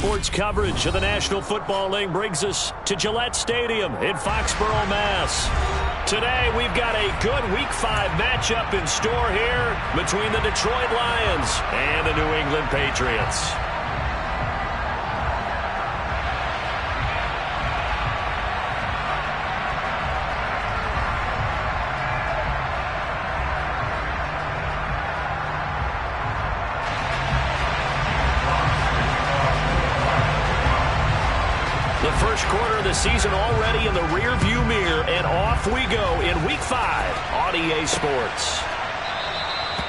Sports coverage of the National Football League brings us to Gillette Stadium in Foxborough, Mass. Today, we've got a good Week 5 matchup in store here between the Detroit Lions and the New England Patriots. First quarter of the season already in the rear-view mirror, and off we go in Week 5 on EA Sports.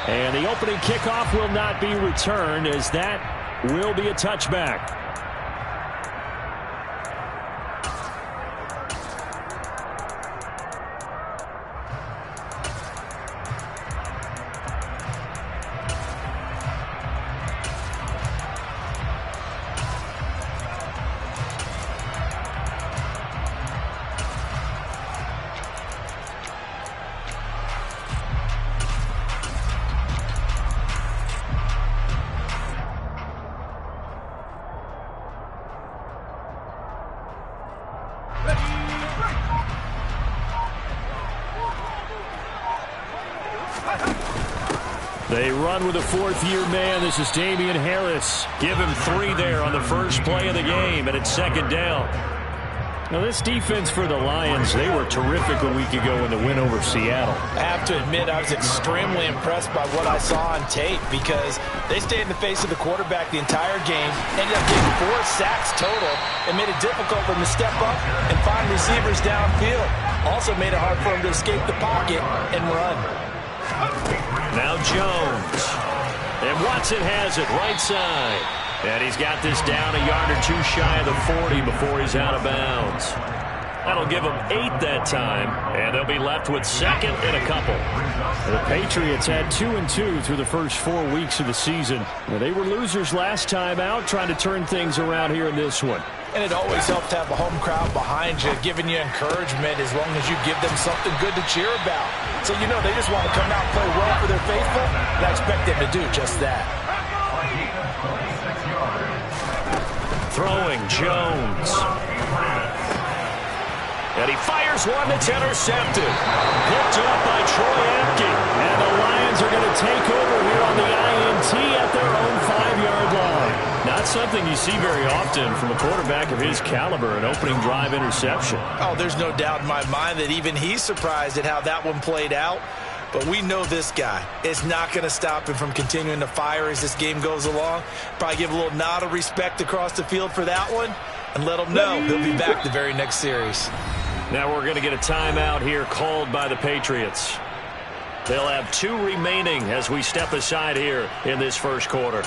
And the opening kickoff will not be returned, as that will be a touchback. They run with a fourth-year man. This is Damian Harris. Give him 3 there on the first play of the game, and it's second down. Now, this defense for the Lions, they were terrific a week ago in the win over Seattle. I have to admit, I was extremely impressed by what I saw on tape because they stayed in the face of the quarterback the entire game, ended up getting 4 sacks total, and made it difficult for them to step up and find receivers downfield. Also made it hard for them to escape the pocket and run. Now Jones. And Watson has it right side. And he's got this down a yard or 2 shy of the 40 before he's out of bounds. That'll give them 8 that time, and they'll be left with second and a couple. The Patriots had 2-2 through the first 4 weeks of the season. They were losers last time out, trying to turn things around here in this one. And it always helps to have a home crowd behind you, giving you encouragement as long as you give them something good to cheer about. So you know they just want to come out and play well for their faithful, and I expect them to do just that. Throwing Jones. And he fires one that's intercepted. Picked up by Troy Apke. And the Lions are going to take over here on the INT at their own 5-yard line. Not something you see very often from a quarterback of his caliber, an opening drive interception. Oh, there's no doubt in my mind that even he's surprised at how that one played out. But we know this guy is not going to stop him from continuing to fire as this game goes along. Probably give a little nod of respect across the field for that one and let him know he'll be back the very next series. Now we're going to get a timeout here called by the Patriots. They'll have 2 remaining as we step aside here in this first quarter.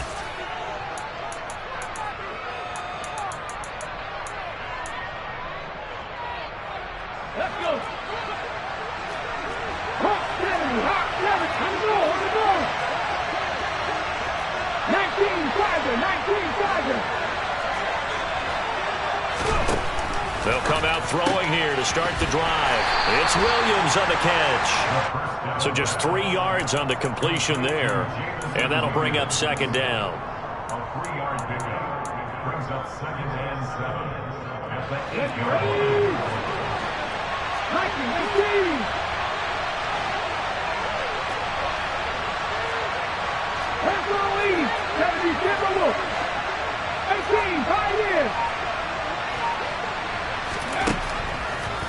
They'll come out throwing here to start the drive. It's Williams on the catch. So just 3 yards on the completion there. And that'll bring up second down. A 3-yard pickup brings up second and 7 at the 8-yard line.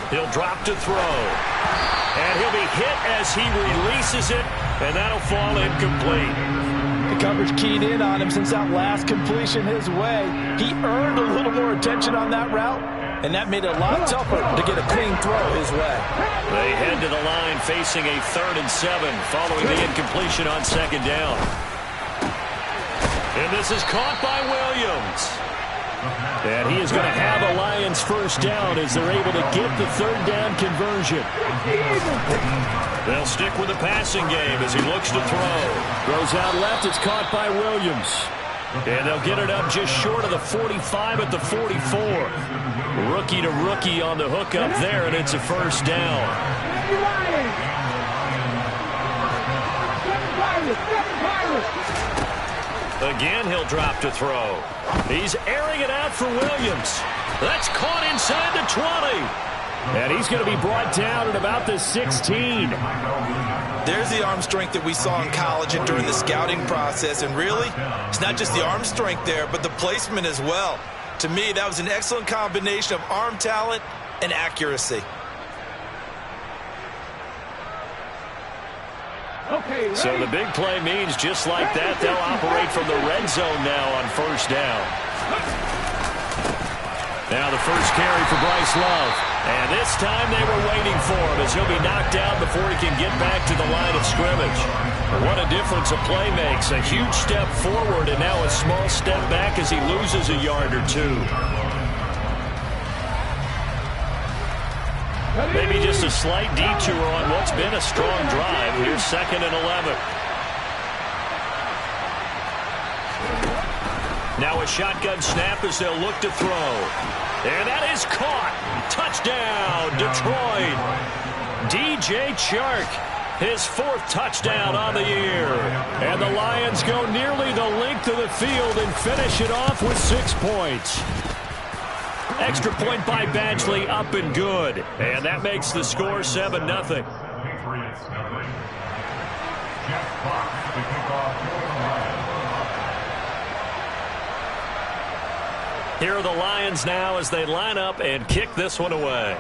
He'll drop to throw. And he'll be hit as he releases it, and that'll fall incomplete. The coverage keyed in on him since that last completion his way. He earned a little more attention on that route, and that made it a lot tougher to get a clean throw his way. They head to the line facing a 3rd and 7 following the incompletion on second down. And this is caught by Williams. And he is going to have a Lions first down as they're able to get the 3rd down conversion. They'll stick with the passing game as he looks to throw. Throws out left. It's caught by Williams. And they'll get it up just short of the 45 at the 44. Rookie to rookie on the hook up there, and it's a first down. Again, he'll drop to throw. He's airing it out for Williams. That's caught inside the 20. And he's going to be brought down at about the 16. There's the arm strength that we saw in college and during the scouting process. And really, it's not just the arm strength there, but the placement as well. To me, that was an excellent combination of arm talent and accuracy. So the big play means just like that, they'll operate from the red zone now on first down. Now the first carry for Bryce Love. And this time they were waiting for him as he'll be knocked down before he can get back to the line of scrimmage. What a difference a play makes. A huge step forward and now a small step back as he loses a yard or two. Maybe just a slight detour on what's been a strong drive. Here's 2nd and 11. Now a shotgun snap as they'll look to throw. And that is caught. Touchdown, Detroit. DJ Chark, his 4th touchdown on the year. And the Lions go nearly the length of the field and finish it off with 6 points. Extra point by Badgley, up and good. And that makes the score 7-0. Patriots nothing. Jeff Fox to kick off for the Lions. Here are the Lions now as they line up and kick this one away.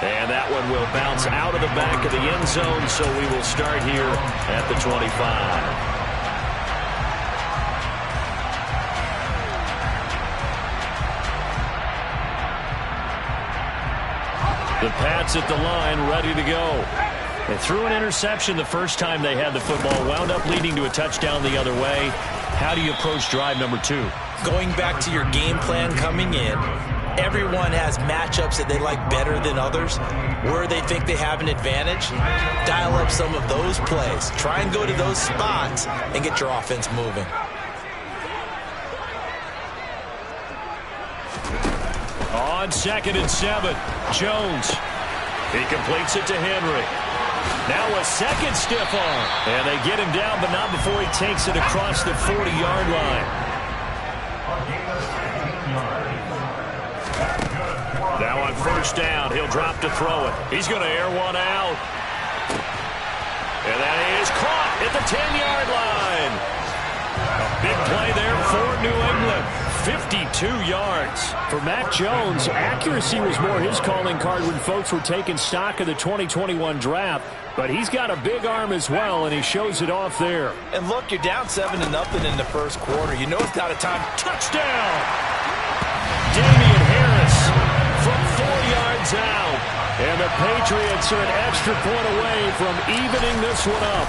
And that one will bounce out of the back of the end zone, so we will start here at the 25. The Pats at the line, ready to go. They threw an interception the first time they had the football, wound up leading to a touchdown the other way. How do you approach drive number 2? Going back to your game plan coming in, everyone has matchups that they like better than others. Where they think they have an advantage, dial up some of those plays. Try and go to those spots and get your offense moving. On 2nd and 7, Jones. He completes it to Henry. Now a second stiff arm. And they get him down, but not before he takes it across the 40-yard line. Now on first down, he'll drop to throw it. He's going to air one out. And that is caught at the 10-yard line. A big play there for New England. 52 yards. For Mac Jones, accuracy was more his calling card when folks were taking stock of the 2021 draft. But he's got a big arm as well, and he shows it off there. And look, you're down 7-0 in the first quarter. You know it's not a time. Touchdown! Damian Harris from 4 yards out. And the Patriots are an extra point away from evening this one up.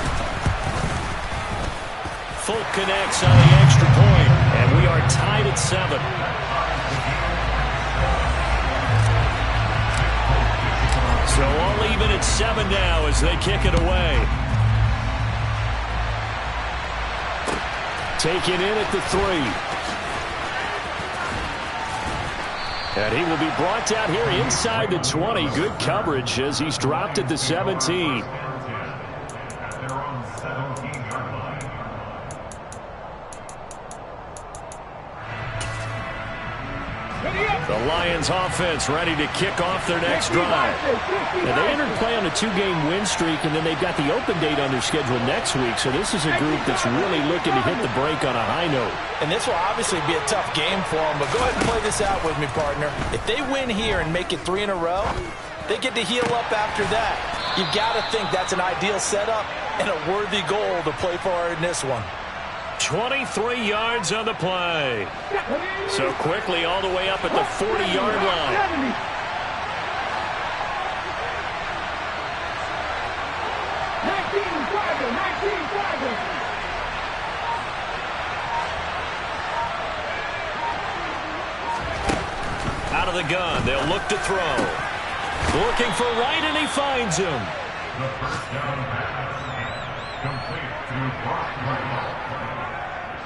Folk connects on the extra point, and we are tied at 7. So all even at 7 now as they kick it away. Taken in at the 3. And he will be brought down here inside the 20. Good coverage as he's dropped at the 17. The Lions offense ready to kick off their next drive. Now, they entered play on a 2-game win streak, and then they've got the open date on their schedule next week. So this is a group that's really looking to hit the break on a high note. And this will obviously be a tough game for them, but go ahead and play this out with me, partner. If they win here and make it 3 in a row, they get to heal up after that. You've got to think that's an ideal setup and a worthy goal to play for in this one. 23 yards on the play. So quickly all the way up at the 40-yard line. Out of the gun, they'll look to throw. Looking for Wright, and he finds him. The first down pass complete to Brock Purdy.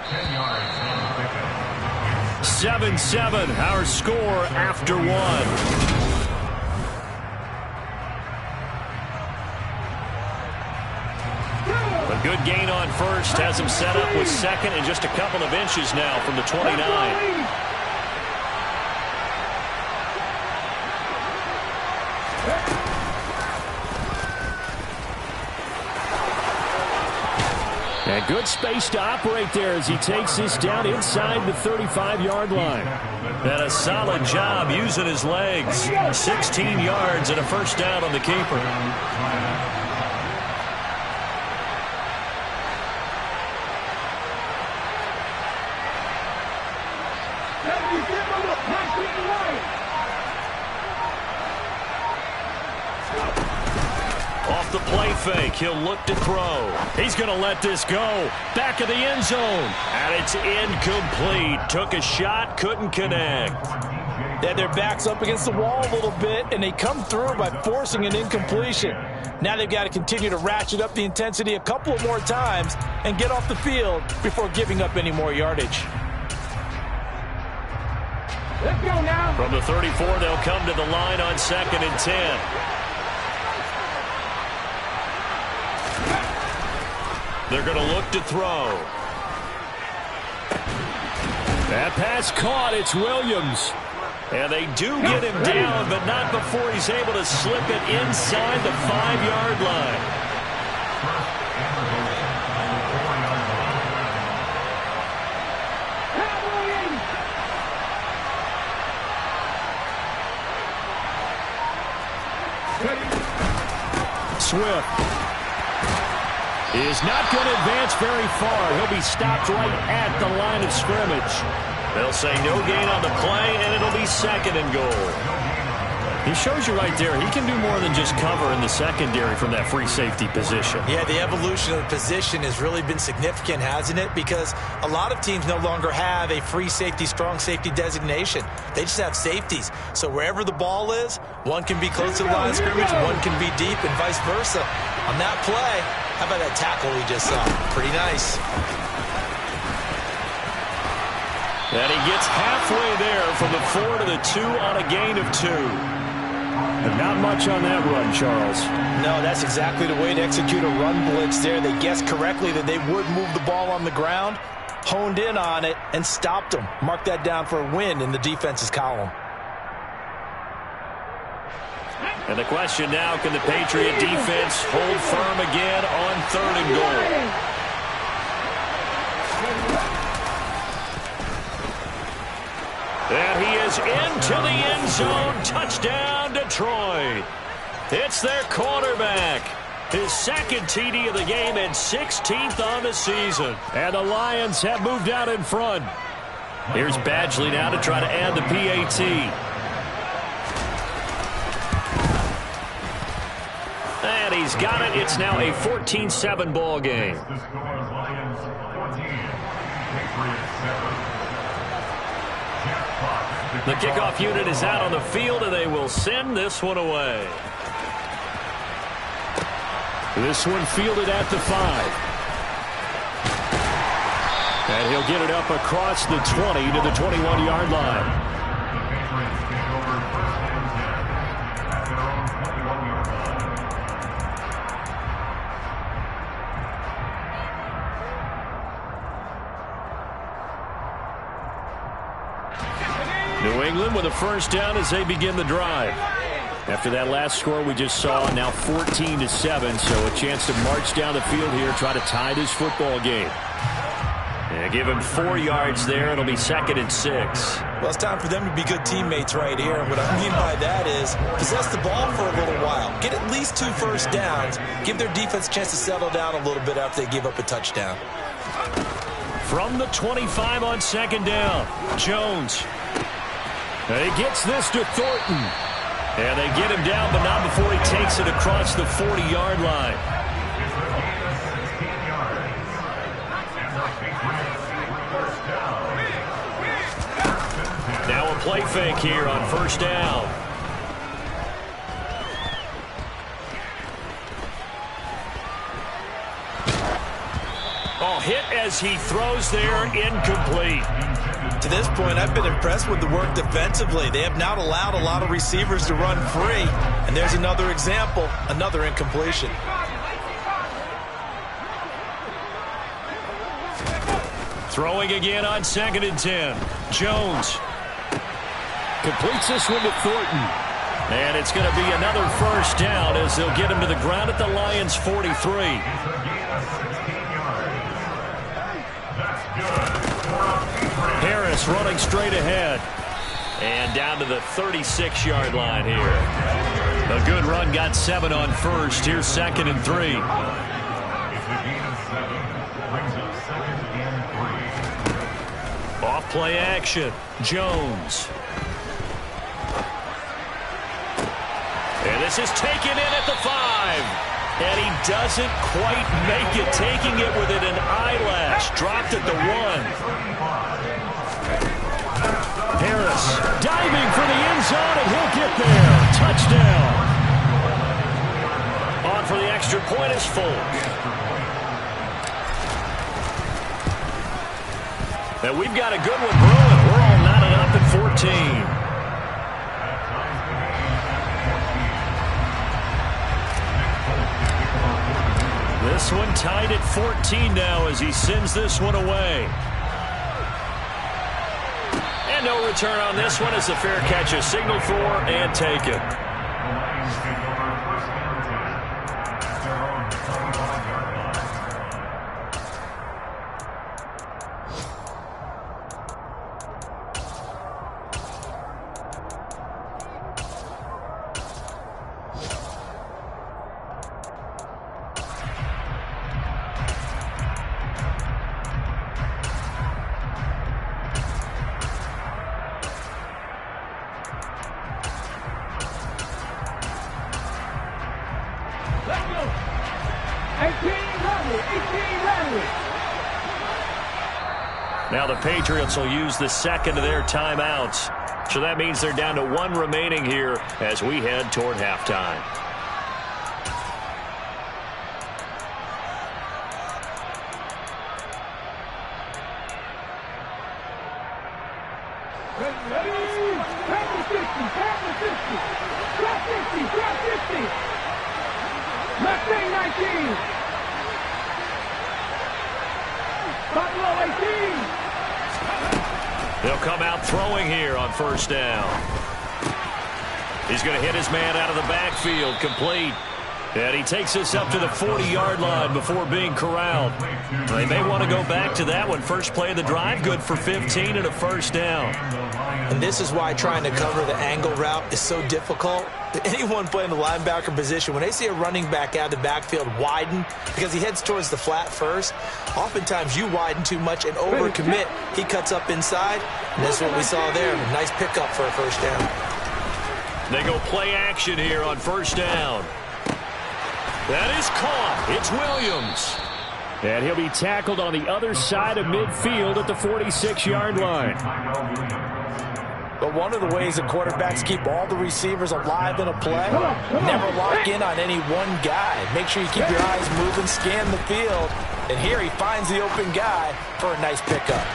10 yards on the pickup. 7-7, our score after 1. A good gain on first has him set up with second and just a couple of inches now from the 29. And good space to operate there as he takes this down inside the 35-yard line. And a solid job using his legs. 16 yards and a first down on the keeper. Off the play fake, he'll look to throw. He's going to let this go. Back of the end zone. And it's incomplete. Took a shot, couldn't connect. They had their backs up against the wall a little bit, and they come through by forcing an incompletion. Now they've got to continue to ratchet up the intensity a couple of more times and get off the field before giving up any more yardage. Let's go now. From the 34, they'll come to the line on 2nd and 10. They're going to look to throw. That pass caught. It's Williams. And they do get him down, but not before he's able to slip it inside the 5-yard line. Swift is not going to advance very far. He'll be stopped right at the line of scrimmage. They'll say no gain on the play, and it'll be 2nd and goal. He shows you right there, he can do more than just cover in the secondary from that free safety position. Yeah, the evolution of the position has really been significant, hasn't it? Because a lot of teams no longer have a free safety, strong safety designation. They just have safeties. So wherever the ball is, one can be close to the line of scrimmage, one can be deep, and vice versa. On that play, how about that tackle we just saw? Pretty nice. And he gets halfway there from the 4 to the 2 on a gain of 2. And not much on that run, Charles. No, that's exactly the way to execute a run blitz there. They guessed correctly that they would move the ball on the ground, honed in on it, and stopped them. Mark that down for a win in the defense's column. And the question now, can the Patriot defense hold firm again on 3rd and goal? And he is into the end zone. Touchdown, Detroit. It's their quarterback. His 2nd TD of the game and 16th on the season. And the Lions have moved out in front. Here's Badgley now to try to add the PAT. And he's got it. It's now a 14-7 ball game. The score is Lions 14, Patriots 7. The kickoff unit is out on the field, and they will send this one away. This one fielded at the 5. And he'll get it up across the 20 to the 21-yard line. New England with a first down as they begin the drive. After that last score we just saw, now 14-7, so a chance to march down the field here, try to tie this football game. And give him 4 yards there. It'll be 2nd and 6. Well, it's time for them to be good teammates right here. And what I mean by that is possess the ball for a little while. Get at least 2 first downs. Give their defense a chance to settle down a little bit after they give up a touchdown. From the 25 on 2nd down, Jones. And he gets this to Thornton. And they get him down, but not before he takes it across the 40-yard line. Now a play fake here on 1st down. Oh, hit as he throws there, incomplete. To this point, I've been impressed with the work defensively. They have not allowed a lot of receivers to run free. And there's another example, another incompletion. Throwing again on 2nd and 10. Jones completes this one to Thornton. And it's going to be another first down as they'll get him to the ground at the Lions' 43. Harris running straight ahead. And down to the 36-yard line here. A good run, got 7 on first. Here's 2nd and 3. Off play action. Jones. And this is taken in at the 5. And he doesn't quite make it, taking it within an eyelash. Dropped at the 1. Harris diving for the end zone, and he'll get there. Touchdown. On for the extra point is Folk. And we've got a good one brewing. We're all knotted up at 14. This one tied at 14 now as he sends this one away. And no return on this one as the fair catch is signaled for and taken. Now the Patriots will use the second of their timeouts. So that means they're down to 1 remaining here as we head toward halftime. They'll come out throwing here on first down. He's going to hit his man out of the backfield, complete. And he takes us up to the 40-yard line before being corralled. They may want to go back to that one. First play of the drive, good for 15 and a first down. And this is why trying to cover the angle route is so difficult. Anyone playing the linebacker position, when they see a running back out of the backfield widen, because he heads towards the flat first, oftentimes you widen too much and overcommit. He cuts up inside, and that's what we saw there. A nice pickup for a first down. They go play action here on first down. That is caught. It's Williams. And he'll be tackled on the other side of midfield at the 46-yard line. But one of the ways that quarterbacks keep all the receivers alive in a play, never lock in on any one guy. Make sure you keep your eyes moving, scan the field. And here he finds the open guy for a nice pickup.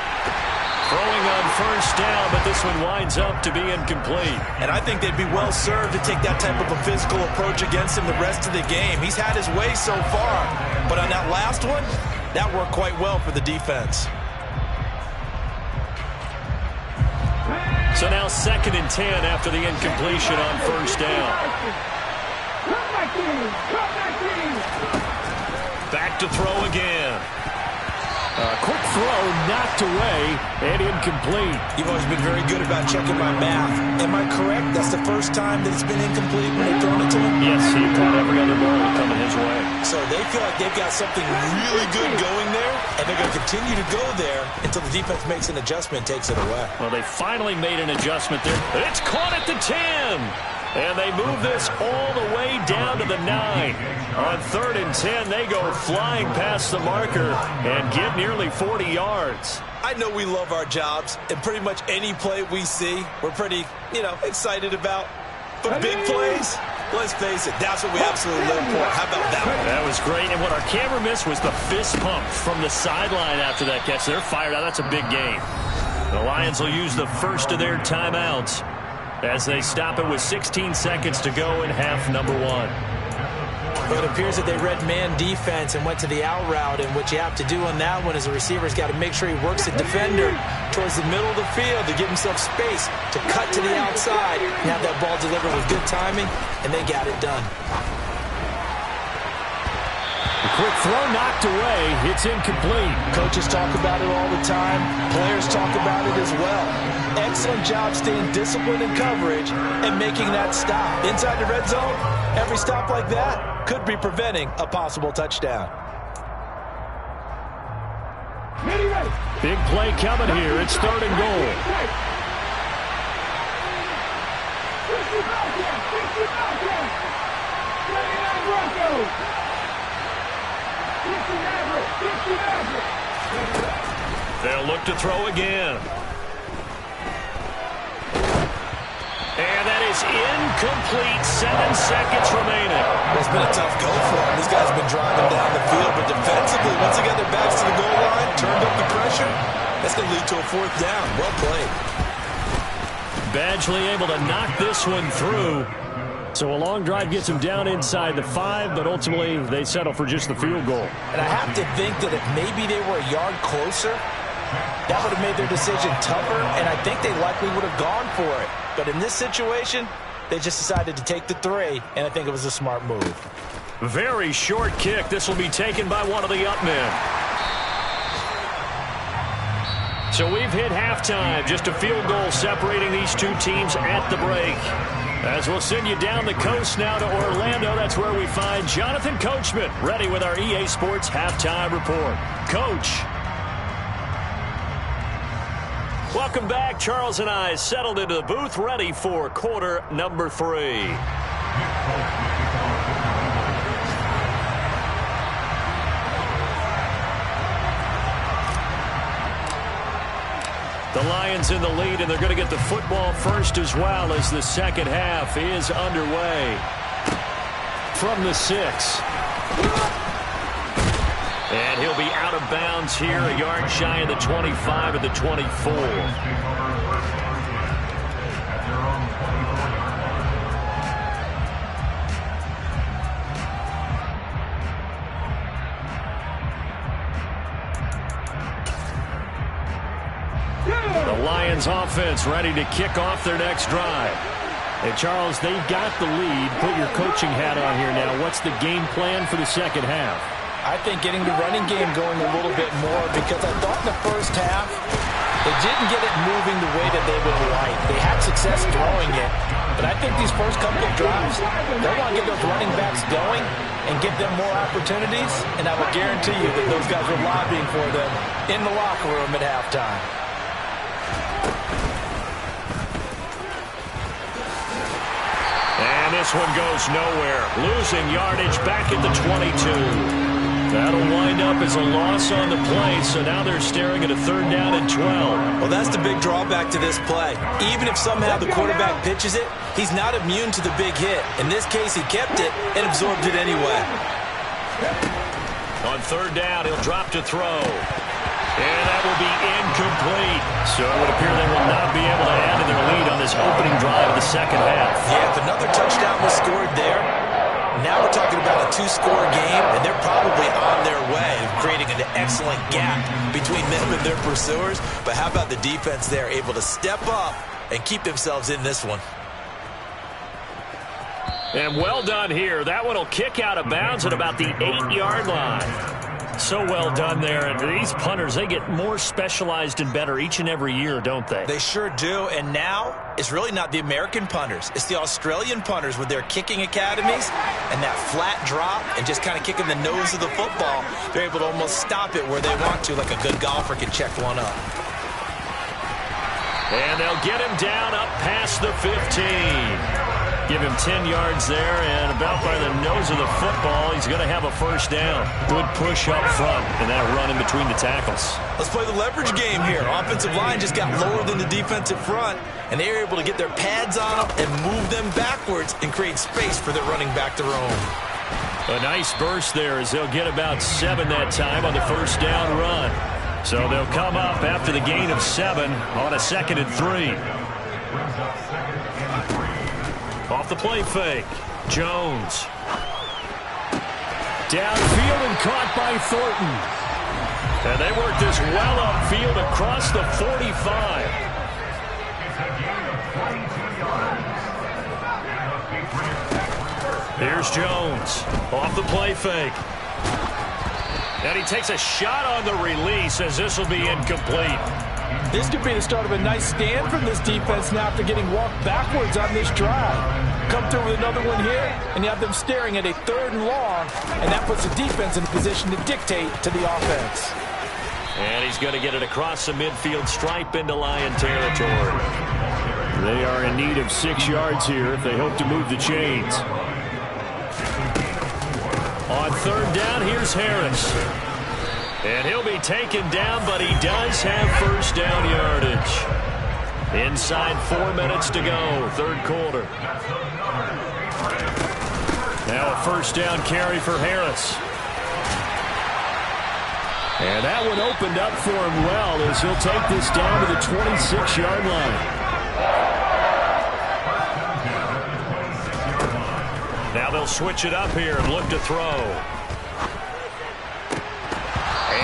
Throwing on first down, but this one winds up to be incomplete. And I think they'd be well served to take that type of a physical approach against him the rest of the game. He's had his way so far, but on that last one, that worked quite well for the defense. So now 2nd and 10 after the incompletion on first down. Back to throw again. Quick throw knocked away and incomplete. You've always been very good about checking my math. Am I correct? That's the first time that it's been incomplete when they've thrown it to him? Yes, he caught every other ball coming his way. So they feel like they've got something really good going there, and they're going to continue to go there until the defense makes an adjustment and takes it away. Well, they finally made an adjustment there. It's caught at the 10. And they move this all the way down to the 9. On 3rd and 10, they go flying past the marker and get nearly 40 yards. I know we love our jobs, and pretty much any play we see, we're pretty, excited about. But big plays, let's face it, that's what we absolutely live for. How about that one? That was great. And what our camera missed was the fist pump from the sideline after that catch. They're fired out. That's a big game. The Lions will use the first of their timeouts as they stop it with 16 seconds to go in half number 1. Well, it appears that they read man defense and went to the out route, and what you have to do on that one is the receiver's got to make sure he works the defender towards the middle of the field to give himself space to cut to the outside and have that ball delivered with good timing, and they got it done. A quick throw knocked away. It's incomplete. Coaches talk about it all the time. Players talk about it as well. Excellent job staying disciplined in coverage and making that stop. Inside the red zone, every stop like that could be preventing a possible touchdown. Big play coming here. It's 3rd and goal. They'll look to throw again. And that is incomplete. 7 seconds remaining. It's been a tough go for them. These guys have been driving down the field, but defensively, once they got their backs to the goal line, turned up the pressure, that's going to lead to a 4th down. Well played. Badgley able to knock this one through. So a long drive gets them down inside the 5, but ultimately they settle for just the field goal. And I have to think that if maybe they were a yard closer, that would have made their decision tougher, and I think they likely would have gone for it. But in this situation, they just decided to take the 3, and I think it was a smart move. Very short kick. This will be taken by one of the up men. So we've hit halftime. Just a field goal separating these two teams at the break. As we'll send you down the coast now to Orlando, that's where we find Jonathan Coachman ready with our EA Sports Halftime Report. Coach. Welcome back. Charles and I settled into the booth ready for quarter number 3. The Lions in the lead, and they're going to get the football first as well as the second half is underway. From the 6. And he'll be out of bounds here, a yard shy of the 25 of the 24. The Lions offense ready to kick off their next drive. Hey, Charles, they've got the lead. Put your coaching hat on here now. What's the game plan for the second half? I think getting the running game going a little bit more, because I thought in the first half they didn't get it moving the way that they would like. They had success throwing it, but I think these first couple of drives, they want to get those running backs going and give them more opportunities, and I will guarantee you that those guys were lobbying for them in the locker room at halftime. And this one goes nowhere. Losing yardage back at the 22. That'll wind up as a loss on the play, so now they're staring at a 3rd down and 12. Well, that's the big drawback to this play. Even if somehow the quarterback pitches it, he's not immune to the big hit. In this case, he kept it and absorbed it anyway. On 3rd down, he'll drop to throw. And that will be incomplete. So it would appear they will not be able to add to their lead on this opening drive of the second half. Yeah, if another touchdown was scored there, now we're talking about a 2-score game, and they're probably on their way of creating an excellent gap between them and their pursuers. But how about the defense there, able to step up and keep themselves in this one? And well done here. That one will kick out of bounds at about the 8-yard line. So well done there. And these punters, they get more specialized and better each and every year, don't they? They sure do. And now it's really not the American punters. It's the Australian punters with their kicking academies and that flat drop and just kind of kicking the nose of the football. They're able to almost stop it where they want to, like a good golfer can check one up. And they'll get him down up past the 15. Give him 10 yards there, and about by the nose of the football, he's going to have a 1st down. Good push up front, and that run in between the tackles. Let's play the leverage game here. Offensive line just got lower than the defensive front, and they were able to get their pads on them and move them backwards and create space for their running back to roam. A nice burst there as they'll get about 7 that time on the 1st down run. So they'll come up after the gain of 7 on a 2nd and 3. Off the play fake, Jones. Downfield and caught by Thornton. And they work this well upfield across the 45. Here's Jones off the play fake. And he takes a shot on the release as this will be incomplete. This could be the start of a nice stand from this defense now after getting walked backwards on this drive. Come through with another one here, and you have them staring at a 3rd and long, and that puts the defense in a position to dictate to the offense. And he's going to get it across the midfield stripe into Lion territory. They are in need of 6 yards here if they hope to move the chains. On 3rd down, here's Harris. And he'll be taken down, but he does have 1st down yardage. Inside 4 minutes to go, 3rd quarter. Now a 1st down carry for Harris. And that one opened up for him well as he'll take this down to the 26-yard line. Now they'll switch it up here and look to throw.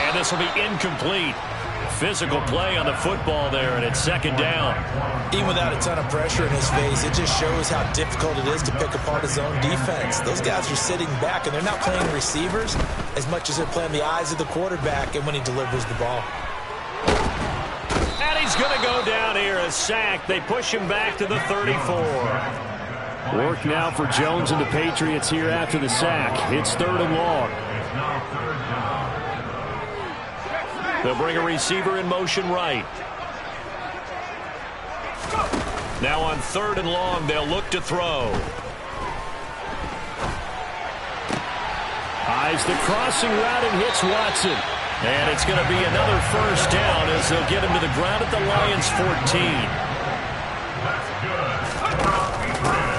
And this will be incomplete. Physical play on the football there, and it's 2nd down. Even without a ton of pressure in his face, it just shows how difficult it is to pick apart his own defense. Those guys are sitting back, and they're not playing receivers as much as they're playing the eyes of the quarterback and when he delivers the ball. And he's going to go down here, a sack. They push him back to the 34. Work now for Jones and the Patriots here after the sack. It's 3rd and long. They'll bring a receiver in motion right. Now on 3rd and long, they'll look to throw. Eyes the crossing route and hits Watson. And it's going to be another 1st down as they'll get him to the ground at the Lions' 14.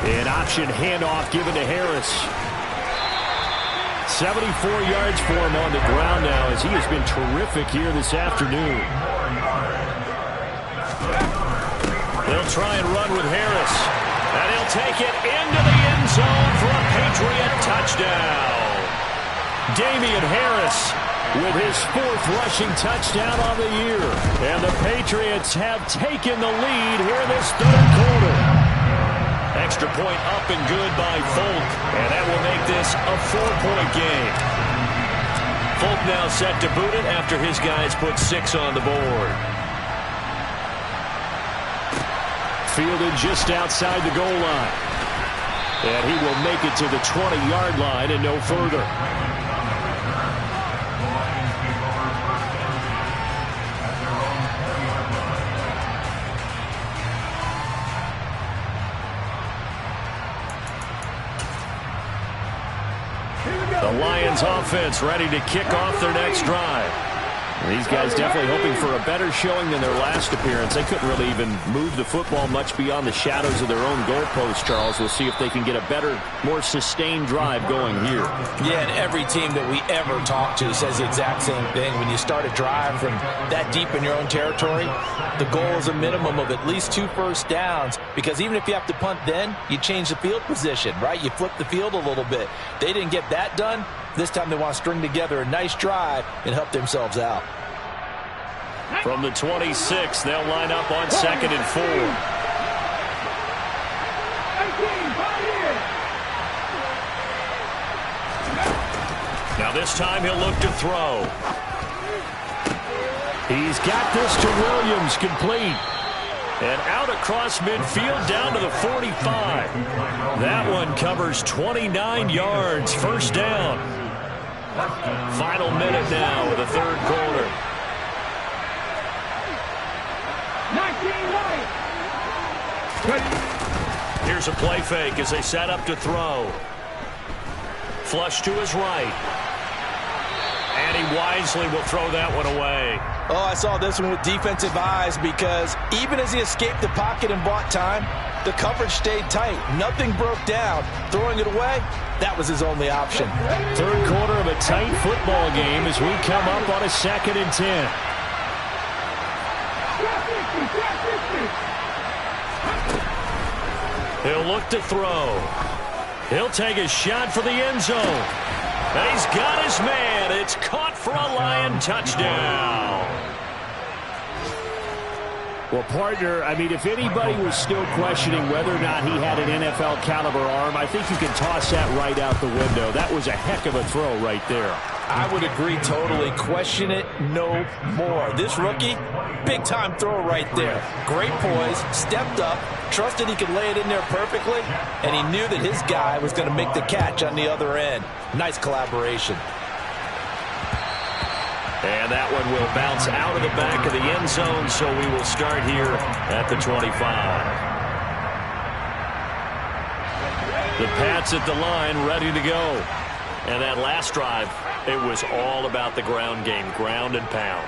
An option handoff given to Harris. 74 yards for him on the ground now as he has been terrific here this afternoon. They'll try and run with Harris. And he'll take it into the end zone for a Patriot touchdown. Damian Harris with his 4th rushing touchdown on the year. And the Patriots have taken the lead here in this 3rd quarter. Extra point up and good by Folk, and that will make this a 4-point game. Folk now set to boot it after his guys put 6 on the board. Fielded just outside the goal line. And he will make it to the 20-yard line and no further. The Lions offense ready to kick off their next drive. These guys definitely hoping for a better showing than their last appearance. They couldn't really even move the football much beyond the shadows of their own goalpost, Charles. We'll see if they can get a better, more sustained drive going here. Yeah, and every team that we ever talk to says the exact same thing. When you start a drive from that deep in your own territory, the goal is a minimum of at least 2 first downs, because even if you have to punt then, you change the field position, right? You flip the field a little bit. They didn't get that done. This time they want to string together a nice drive and help themselves out. From the 26, they'll line up on 2nd and 4. Now this time he'll look to throw. He's got this to Williams, complete. And out across midfield down to the 45. That one covers 29 yards, 1st down. Final minute now of the 3rd quarter. Here's a play fake as they set up to throw. Flush to his right. And he wisely will throw that one away. Oh, I saw this one with defensive eyes, because even as he escaped the pocket and bought time, the coverage stayed tight. Nothing broke down. Throwing it away, that was his only option. 3rd quarter of a tight football game as we come up on a 2nd and 10. He'll look to throw. He'll take a shot for the end zone. And he's got his man. It's caught for a Lion touchdown. Well, partner, I mean, if anybody was still questioning whether or not he had an NFL caliber arm, I think you can toss that right out the window. That was a heck of a throw right there. I would agree totally. Question it no more. This rookie, big-time throw right there. Great poise, stepped up, trusted he could lay it in there perfectly, and he knew that his guy was going to make the catch on the other end. Nice collaboration. And that one will bounce out of the back of the end zone, so we will start here at the 25. The Pats at the line, ready to go. And that last drive, it was all about the ground game, ground and pound.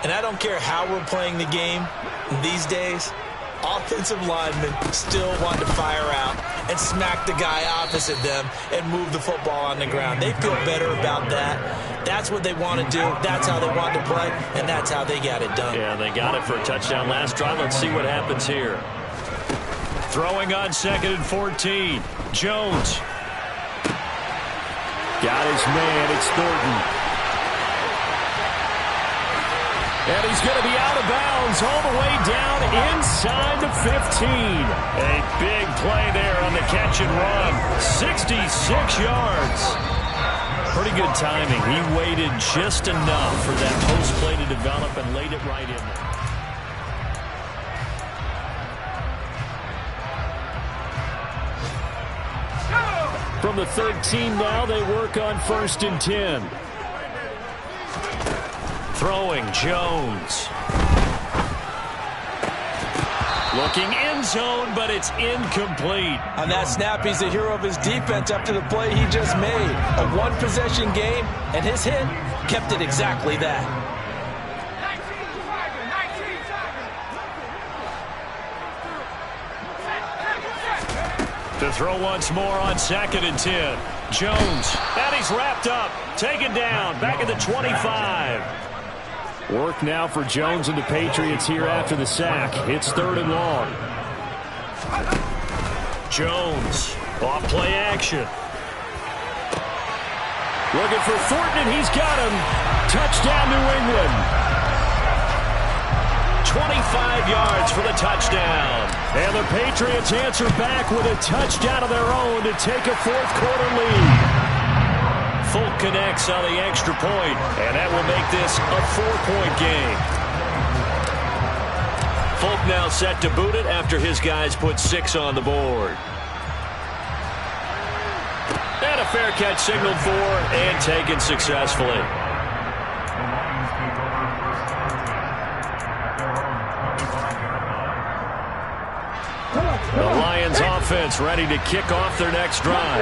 And I don't care how we're playing the game these days, offensive linemen still want to fire out and smack the guy opposite them and move the football on the ground. They feel better about that. That's what they want to do. That's how they want to play, and that's how they got it done. Yeah, they got it for a touchdown last drive. Let's see what happens here. Throwing on 2nd and 14. Jones. Got his man. It's Thornton. And he's going to be out of bounds all the way down inside the 15. A big play there on the catch and run. 66 yards. Pretty good timing. He waited just enough for that post play to develop and laid it right in there. From the 13 now, they work on 1st and 10. Throwing, Jones. Looking end zone, but it's incomplete. On that snap, he's the hero of his defense after the play he just made. A one-possession game, and his hit kept it exactly that. To throw once more on 2nd and 10. Jones, and he's wrapped up. Taken down, back at the 25. Work now for Jones and the Patriots here after the sack. It's 3rd and long. Jones, off play action. Looking for Thornton, and he's got him. Touchdown, New England. 25 yards for the touchdown. And the Patriots answer back with a touchdown of their own to take a 4th quarter lead. Folk connects on the extra point, and that will make this a 4-point game. Folk now set to boot it after his guys put 6 on the board. And a fair catch signaled for and taken successfully. The Lions offense ready to kick off their next drive.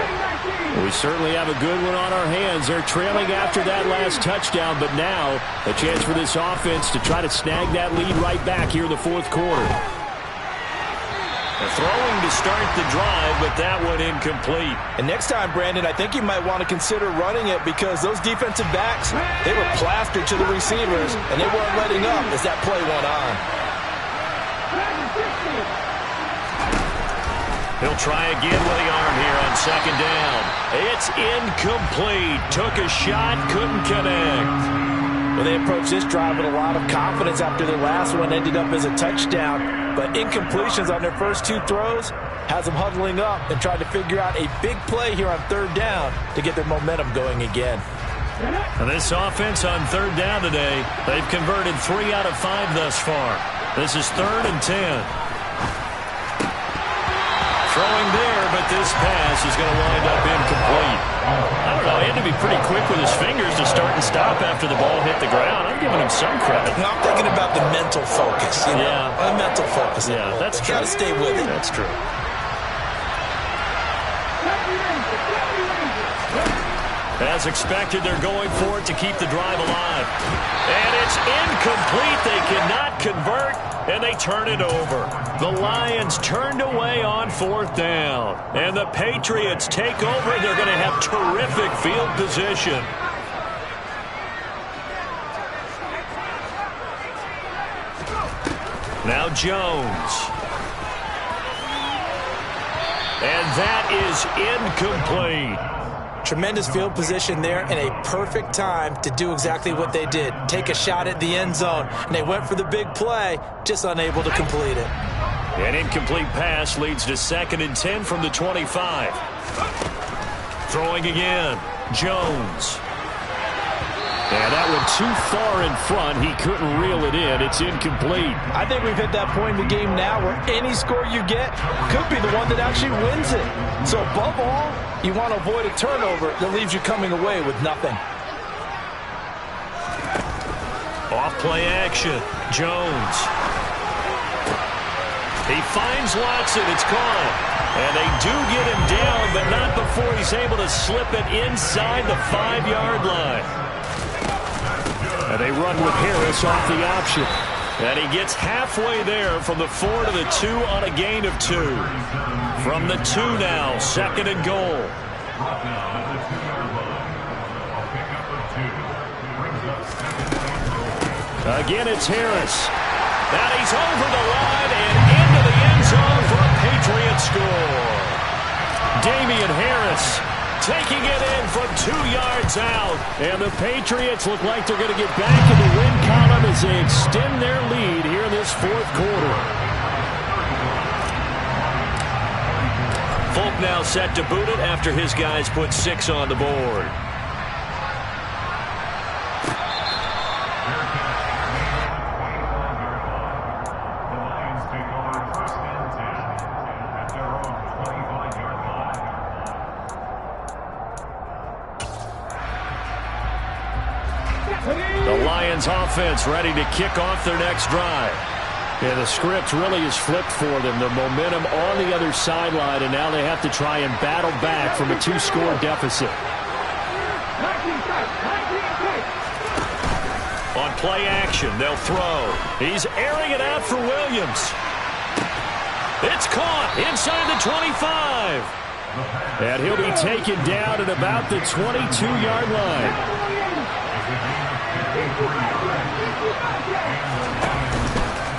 We certainly have a good one on our hands. They're trailing after that last touchdown, but now a chance for this offense to try to snag that lead right back here in the 4th quarter. They're throwing to start the drive, but that one incomplete. And next time, Brandon, I think you might want to consider running it because those defensive backs, they were plastered to the receivers, and they weren't letting up as that play went on. He'll try again with the arm here on 2nd down. It's incomplete. Took a shot, couldn't connect. Well, they approached this drive with a lot of confidence after their last one ended up as a touchdown. But incompletions on their first 2 throws has them huddling up and trying to figure out a big play here on 3rd down to get their momentum going again. And this offense on 3rd down today, they've converted 3 out of 5 thus far. This is 3rd and 10. Throwing there, but this pass is going to wind up incomplete. I don't know, he had to be pretty quick with his fingers to start and stop after the ball hit the ground. I'm giving him some credit. No, I'm thinking about the mental focus. You know? Yeah. The mental focus. Yeah, that's true. Got to stay with it. That's true. As expected, they're going for it to keep the drive alive. And it's incomplete. They cannot convert, and they turn it over. The Lions turned away on 4th down. And the Patriots take over. They're going to have terrific field position. Now Jones. And that is incomplete. Tremendous field position there and a perfect time to do exactly what they did. Take a shot at the end zone, and they went for the big play, just unable to complete it. An incomplete pass leads to 2nd and 10 from the 25. Throwing again, Jones. And that went too far in front. He couldn't reel it in. It's incomplete. I think we've hit that point in the game now where any score you get could be the one that actually wins it. So above all, you want to avoid a turnover that leaves you coming away with nothing. Off play action, Jones. He finds Watson. It's caught. And they do get him down, but not before he's able to slip it inside the 5-yard line. And they run with Harris off the option. And he gets halfway there from the 4 to the 2 on a gain of 2. From the 2 now, 2nd and goal. Again, it's Harris. And he's over the line and into the end zone for a Patriot score. Damian Harris taking it in from 2 yards out. And the Patriots look like they're going to get back in the win column as they extend their lead here in this 4th quarter. Folk now set to boot it after his guys put 6 on the board. Offense ready to kick off their next drive. Yeah, the script really is flipped for them. The momentum on the other sideline, and now they have to try and battle back from a 2-score deficit. On play action, they'll throw. He's airing it out for Williams. It's caught inside the 25. And he'll be taken down at about the 22-yard line.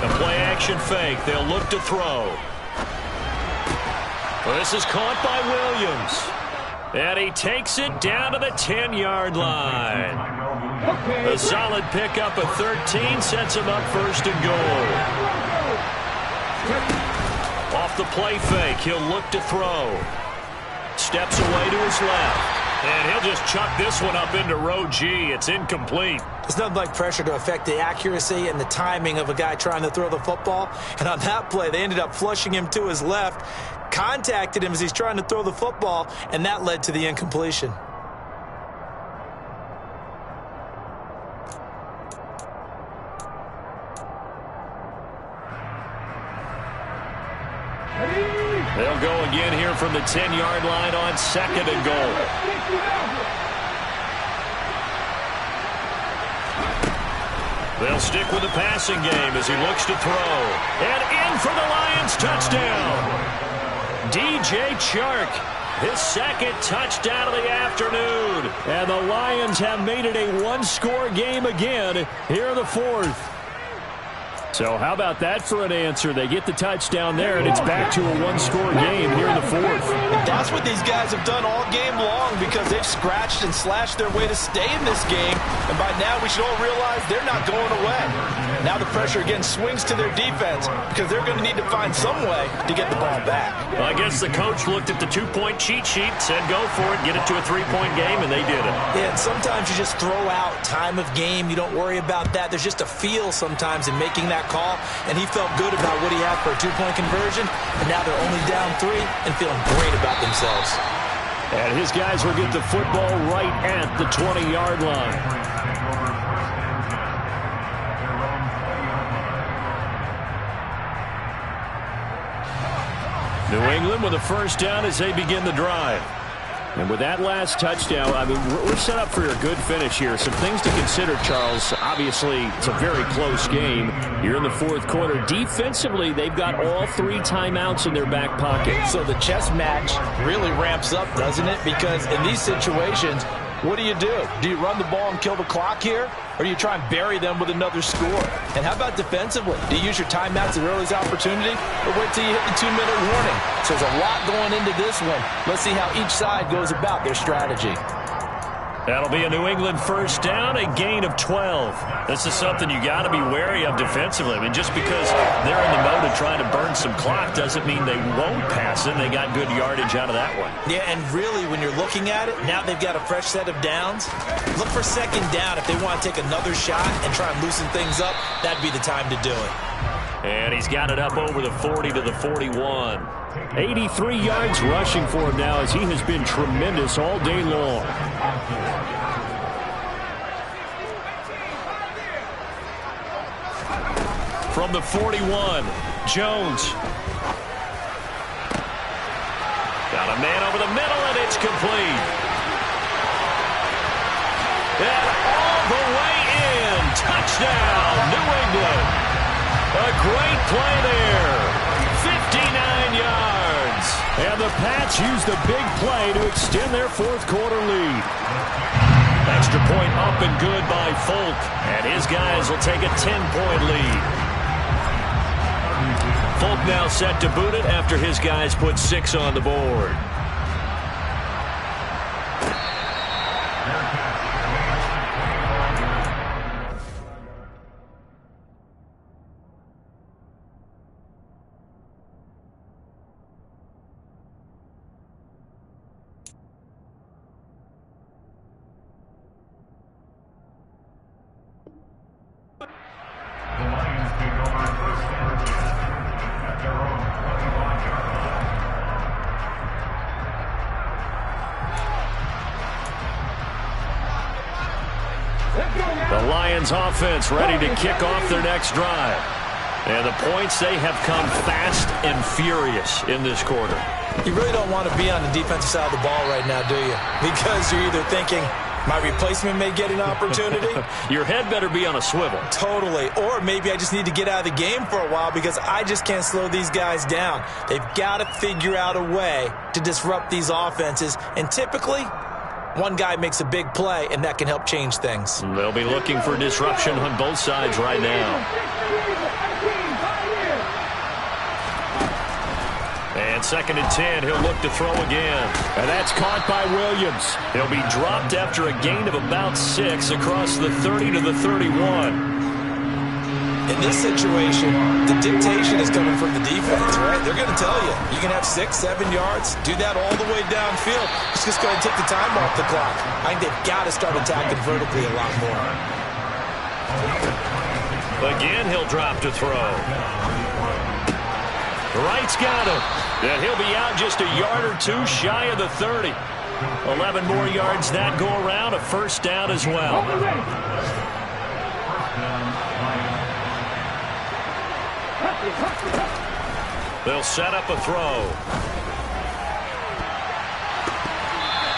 The play-action fake. They'll look to throw. This is caught by Williams. And he takes it down to the 10-yard line. A solid pickup of 13 sets him up 1st and goal. Off the play fake, he'll look to throw. Steps away to his left. And he'll just chuck this one up into row G. It's incomplete. There's nothing like pressure to affect the accuracy and the timing of a guy trying to throw the football. And on that play, they ended up flushing him to his left, contacted him as he's trying to throw the football, and that led to the incompletion. They'll go again here from the 10-yard line on 2nd and goal. They'll stick with the passing game as he looks to throw. And in for the Lions touchdown. DJ Chark, his 2nd touchdown of the afternoon. And the Lions have made it a 1-score game again here in the 4th. So how about that for an answer? They get the touchdown there, and it's back to a 1-score game here in the 4th. And that's what these guys have done all game long because they've scratched and slashed their way to stay in this game. And by now, we should all realize they're not going away. Now the pressure again swings to their defense because they're going to need to find some way to get the ball back. Well, I guess the coach looked at the 2-point cheat sheet, said go for it, get it to a 3-point game, and they did it. Yeah, and sometimes you just throw out time of game. You don't worry about that. There's just a feel sometimes in making that call, and he felt good about what he had for a 2-point conversion, and now they're only down 3 and feeling great about themselves. And his guys will get the football right at the 20-yard line. New England with a 1st down as they begin the drive. And with that last touchdown, I mean, we're set up for a good finish here. Some things to consider, Charles. Obviously, it's a very close game. You're in the 4th quarter. Defensively, they've got all 3 timeouts in their back pocket. So the chess match really ramps up, doesn't it? Because in these situations, What do? Do you run the ball and kill the clock here? Or do you try and bury them with another score? And how about defensively? Do you use your timeouts at earliest opportunity or wait till you hit the 2-minute warning? So there's a lot going into this one. Let's see how each side goes about their strategy. That'll be a New England first down, a gain of 12. This is something you got to be wary of defensively. I mean, just because they're in the mode of trying to burn some clock doesn't mean they won't pass it. They got good yardage out of that one. Yeah, and really, when you're looking at it, now they've got a fresh set of downs. Look for second down if they want to take another shot and try and loosen things up. That'd be the time to do it. And he's got it up over the 40 to the 41. 83 yards rushing for him now as he has been tremendous all day long. From the 41, Jones. Got a man over the middle, and it's complete. And all the way in. Touchdown, New England. A great play there. 59 yards. And the Pats use the big play to extend their fourth quarter lead. Extra point up and good by Folk. And his guys will take a 10-point lead. Folk now set to boot it after his guys put 6 on the board. The Lions offense ready to kick off their next drive. And the points, they have come fast and furious in this quarter. You really don't want to be on the defensive side of the ball right now, do you? Because you're either thinking, my replacement may get an opportunity. Your head better be on a swivel. Totally. Or maybe I just need to get out of the game for a while because I just can't slow these guys down. They've got to figure out a way to disrupt these offenses. And typically, one guy makes a big play, and that can help change things. They'll be looking for disruption on both sides right now. And 2nd and 10, he'll look to throw again. And that's caught by Williams. He'll be dropped after a gain of about 6 across the 30 to the 31. In this situation, the dictation is coming from the defense, right? They're going to tell you, you can have 6, 7 yards, do that all the way downfield. It's just going to take the time off the clock. I think they've got to start attacking vertically a lot more. Again, he'll drop to throw. Wright's got him. And he'll be out just a yard or 2 shy of the 30. 11 more yards that go around, a first down as well. They'll set up a throw.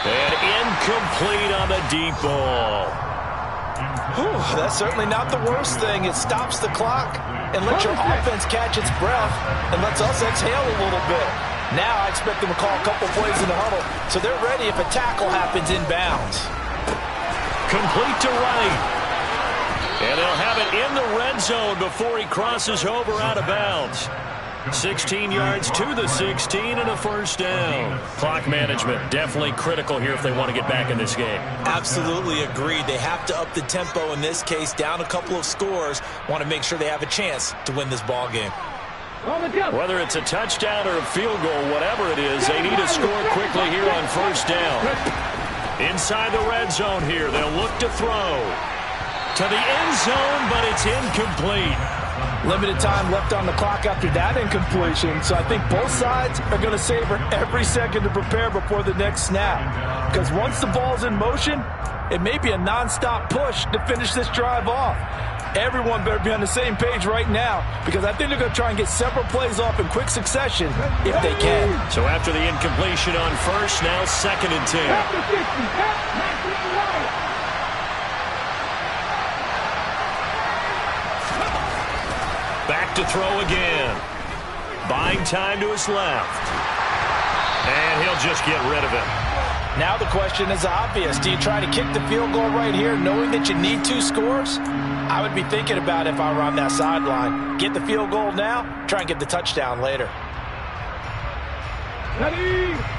And incomplete on the deep ball. Whew, that's certainly not the worst thing. It stops the clock and lets your offense catch its breath and lets us exhale a little bit. Now I expect them to call a couple plays in the huddle so they're ready if a tackle happens inbounds. Complete to Wright. And they'll have it in the red zone before he crosses over out of bounds. 16 yards to the 16 and a first down. Clock management definitely critical here if they want to get back in this game. Absolutely agreed. They have to up the tempo in this case, down a couple of scores. Want to make sure they have a chance to win this ball game. Whether it's a touchdown or a field goal, whatever it is, they need to score quickly here on first down. Inside the red zone here, they'll look to throw. To the end zone, but it's incomplete. Limited time left on the clock after that incompletion, so I think both sides are going to savor every second to prepare before the next snap. Because once the ball's in motion, it may be a nonstop push to finish this drive off. Everyone better be on the same page right now because I think they're going to try and get several plays off in quick succession if they can. So after the incompletion on first, now 2nd and 10. Back to throw again. Buying time to his left. And he'll just get rid of it. Now the question is obvious. Do you try to kick the field goal right here knowing that you need 2 scores? I would be thinking about if I were on that sideline. Get the field goal now, try and get the touchdown later.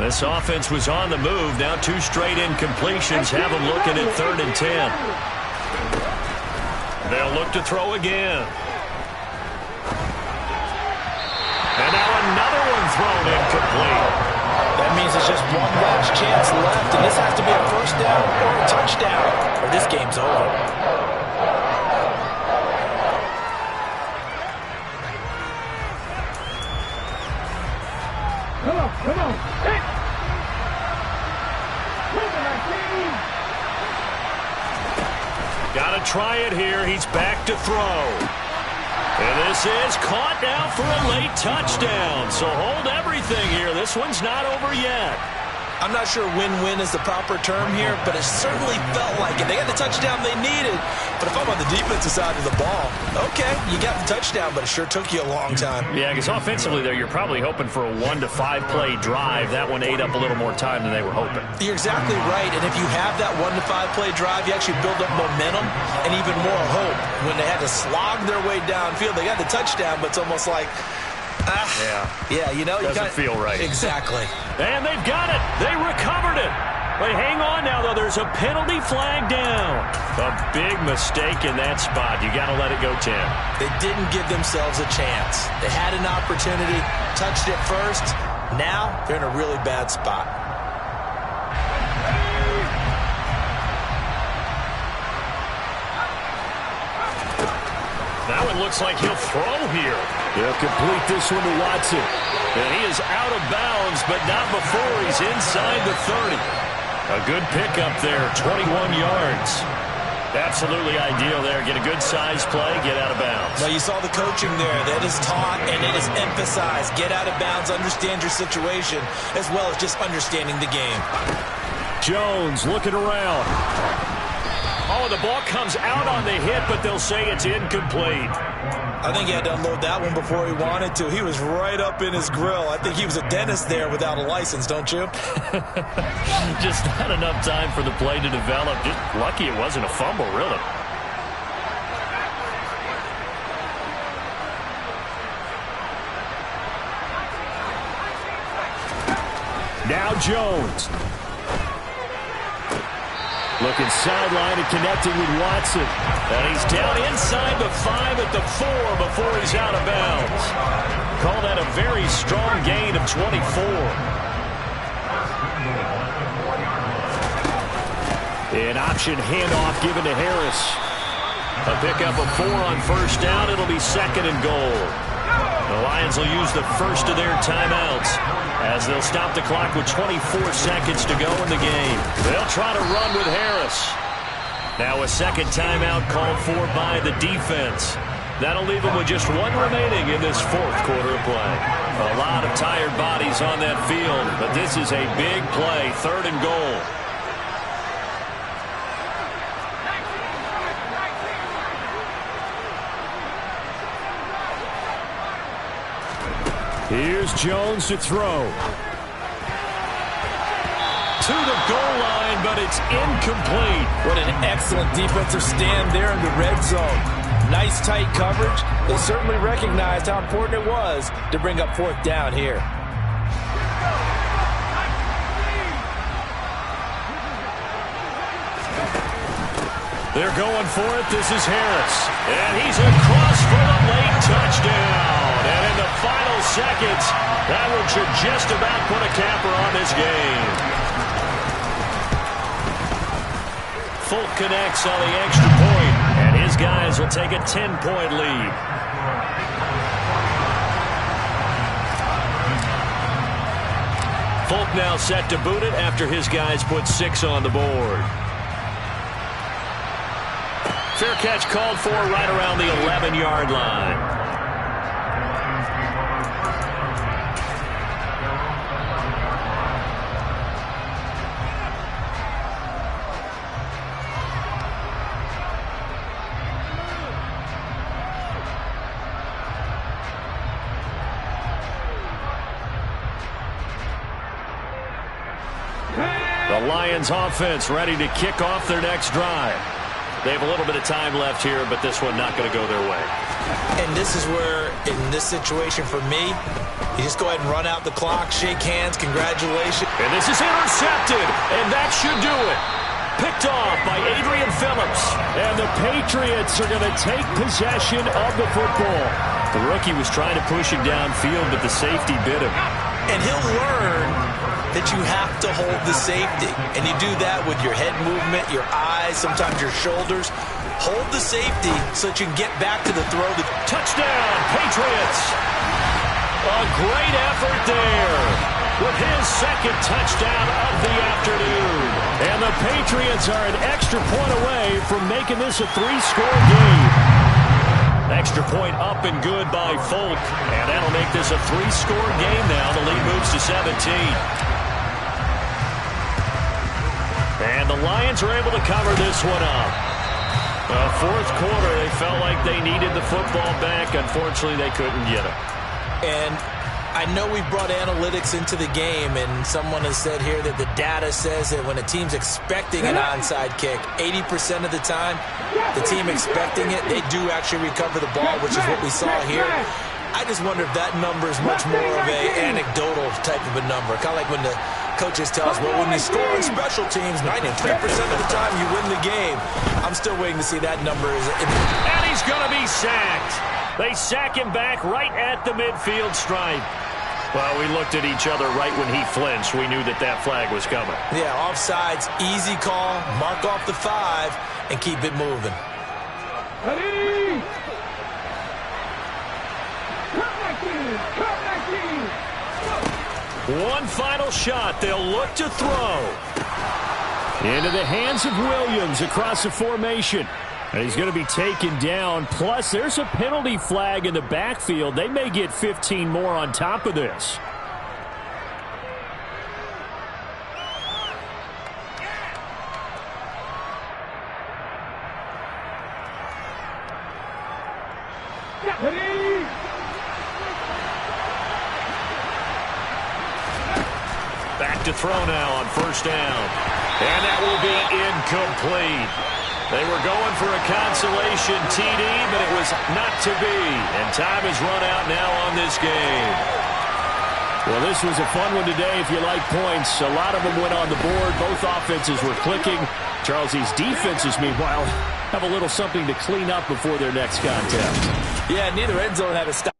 This offense was on the move. Now 2 straight incompletions have them looking at 3rd and 10. They'll look to throw again. And now another one thrown incomplete. That means it's just one last chance left, and this has to be a first down or a touchdown, or this game's over. Come on. Hey. Got to try it here. He's back to throw. And this is caught now for a late touchdown. So hold everything here. This one's not over yet. I'm not sure win-win is the proper term here, but it certainly felt like it. They got the touchdown they needed. But if I'm on the defensive side of the ball, okay, you got the touchdown, but it sure took you a long time. Yeah, because offensively there, you're probably hoping for a 1 to 5 play drive. That one ate up a little more time than they were hoping. You're exactly right, and if you have that 1 to 5 play drive, you actually build up momentum and even more hope. When they had to slog their way downfield, they got the touchdown, but it's almost like, yeah, you know, doesn't feel right. Exactly. And they've got it. They recovered it. But hang on now, though. There's a penalty flag down. A big mistake in that spot. You got to let it go 10. They didn't give themselves a chance. They had an opportunity, touched it first. Now they're in a really bad spot. Now it looks like he'll throw here. He'll complete this one to Watson. And he is out of bounds, but not before he's inside the 30. A good pickup there, 21 yards. Absolutely ideal there. Get a good size play, get out of bounds. Well, you saw the coaching there. That is taught and it is emphasized. Get out of bounds, understand your situation, as well as just understanding the game. Jones looking around. Oh, the ball comes out on the hit, but they'll say it's incomplete. I think he had to unload that one before he wanted to. He was right up in his grill. I think he was a dentist there without a license, don't you? Just not enough time for the play to develop. Just lucky it wasn't a fumble, really. Now Jones. Looking sideline and connecting with Watson. And he's down inside the 5 at the 4 before he's out of bounds. Call that a very strong gain of 24. An option handoff given to Harris. A pickup of 4 on first down. It'll be 2nd and goal. The Lions will use the first of their timeouts as they'll stop the clock with 24 seconds to go in the game. They'll try to run with Harris. Now a second timeout called for by the defense. That'll leave them with just 1 remaining in this 4th quarter of play. A lot of tired bodies on that field, but this is a big play, 3rd and goal. Here's Jones to throw. To the goal line, but it's incomplete. What an excellent defensive stand there in the red zone. Nice tight coverage. They certainly recognized how important it was to bring up 4th down here. They're going for it. This is Harris. And he's across for the late touchdown. And in the final seconds, that one should just about put a capper on this game. Folk connects on the extra point, and his guys will take a 10-point lead. Folk now set to boot it after his guys put 6 on the board. Fair catch called for right around the 11-yard line. The Lions offense ready to kick off their next drive. They have a little bit of time left here, but this one not going to go their way. And this is where, in this situation for me, you just go ahead and run out the clock, shake hands, congratulations. And this is intercepted, and that should do it. Picked off by Adrian Phillips. And the Patriots are going to take possession of the football. The rookie was trying to push him downfield, but the safety bit him. And he'll learn that you have to hold the safety. And you do that with your head movement, your eyes, sometimes your shoulders. Hold the safety so that you can get back to the throw. Touchdown, Patriots. A great effort there with his second touchdown of the afternoon. And the Patriots are an extra point away from making this a 3-score game. Extra point up and good by Folk. And that'll make this a 3-score game now. The lead moves to 17. And the Lions are able to cover this one up. Fourth quarter, they felt like they needed the football back. Unfortunately, they couldn't get it. And I know we brought analytics into the game, and someone has said here that the data says that when a team's expecting an onside kick, 80% of the time, the team expecting it, they do actually recover the ball, which is what we saw here. I just wonder if that number is much more of an anecdotal type of a number. Kind of like when the coaches tell us, well, when you score on special teams, 93% of the time you win the game. I'm still waiting to see that number. And he's going to be sacked. They sack him back right at the midfield stripe. Well, we looked at each other right when he flinched. We knew that that flag was coming. Yeah, offsides, easy call, mark off the 5, and keep it moving. Ready? One final shot. They'll look to throw. Into the hands of Williams across the formation. And he's going to be taken down. Plus, there's a penalty flag in the backfield. They may get 15 more on top of this. Back to throw now on first down. And that will be incomplete. They were going for a consolation TD, but it was not to be. And time is run out now on this game. Well, this was a fun one today if you like points. A lot of them went on the board. Both offenses were clicking. Charles, these defenses, meanwhile, have a little something to clean up before their next contest. Yeah, neither end zone had a stop.